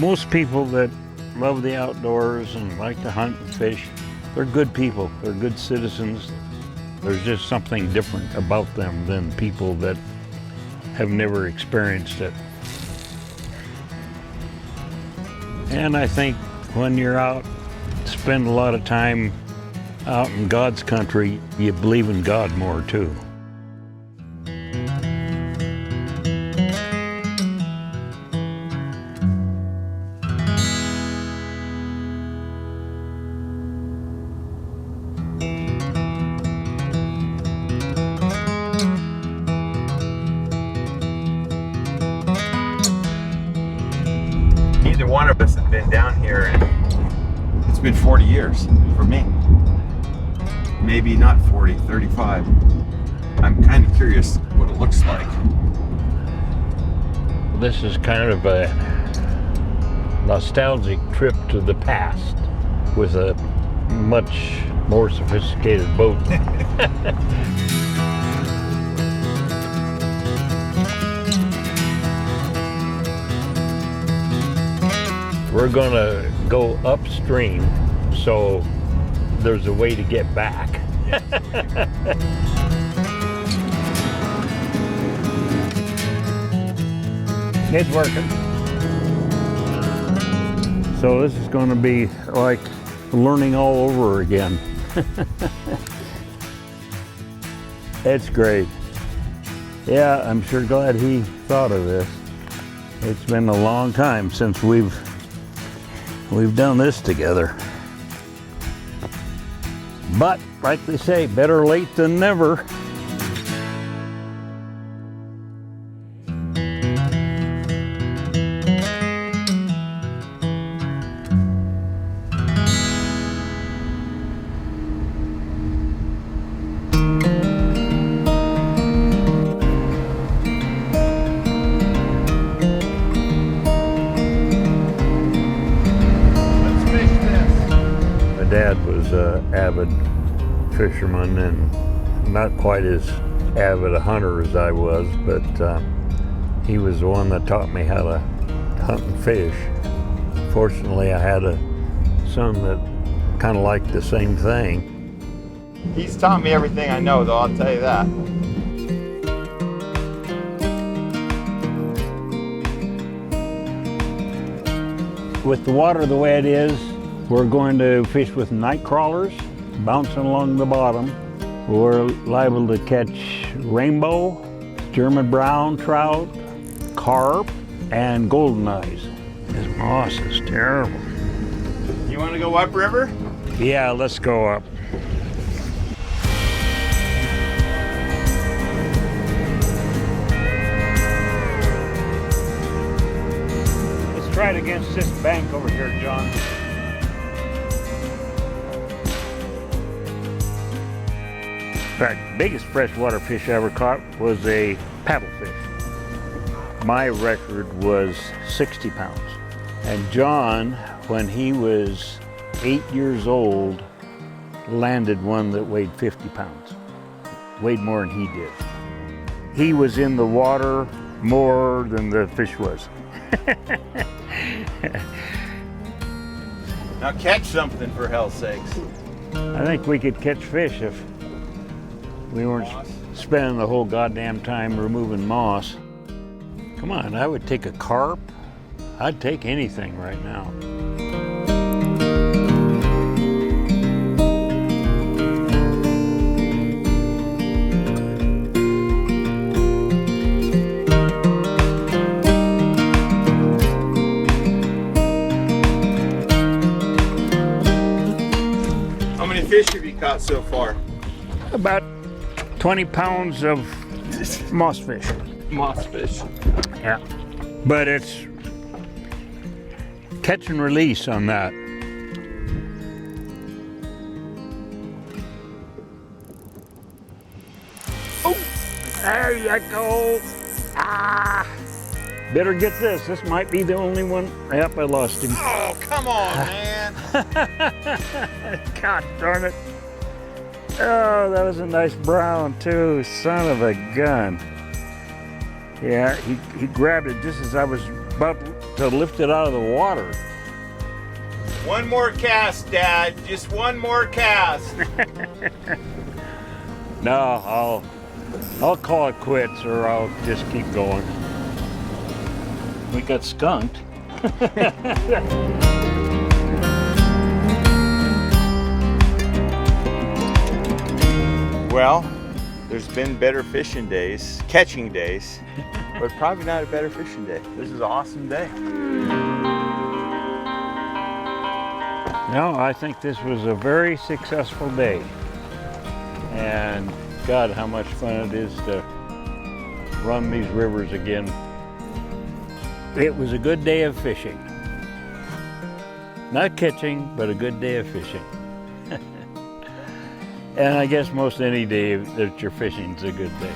Most people that love the outdoors and like to hunt and fish, they're good people, they're good citizens. There's just something different about them than people that have never experienced it. And I think when you're out, spend a lot of time out in God's country, you believe in God more too. Neither one of us have been down here, and it's been 40 years for me. Maybe not 40, 35. I'm kind of curious what it looks like. This is kind of a nostalgic trip to the past with a much more sophisticated boat. We're gonna go upstream, so there's a way to get back. It's working. So this is gonna be like learning all over again. It's great. Yeah, I'm sure glad he thought of this. It's been a long time since we've done this together. But, like they say, better late than never. Dad was an avid fisherman and not quite as avid a hunter as I was, but he was the one that taught me how to hunt and fish. Fortunately, I had a son that kind of liked the same thing. He's taught me everything I know, though, I'll tell you that. With the water the way it is, we're going to fish with night crawlers bouncing along the bottom. We're liable to catch rainbow, German brown trout, carp, and golden eyes. This moss is terrible. You want to go upriver? Yeah, let's go up. Let's try it against this bank over here, John. In fact, biggest freshwater fish I ever caught was a paddlefish. My record was 60 pounds. And John, when he was 8 years old, landed one that weighed 50 pounds. Weighed more than he did. He was in the water more than the fish was. Now catch something, for hell's sakes. I think we could catch fish if we weren't spending the whole goddamn time removing moss. Come on, I would take a carp. I'd take anything right now. How many fish have you caught so far? About 20 pounds of moss fish. Moss fish. Yeah. But it's catch and release on that. Oh, there you go. Ah, better get this. This might be the only one. Yep, I lost him. Oh, come on, man. God darn it. Oh, that was a nice brown too. Son of a gun. Yeah, he grabbed it just as I was about to lift it out of the water. One more cast, Dad. Just one more cast. No, I'll call it quits, or I'll just keep going. We got skunked. Well, there's been better fishing days, catching days, but probably not a better fishing day. This is an awesome day. No, I think this was a very successful day. And God, how much fun it is to run these rivers again. It was a good day of fishing. Not catching, but a good day of fishing. And I guess most any day that you're fishing is a good day.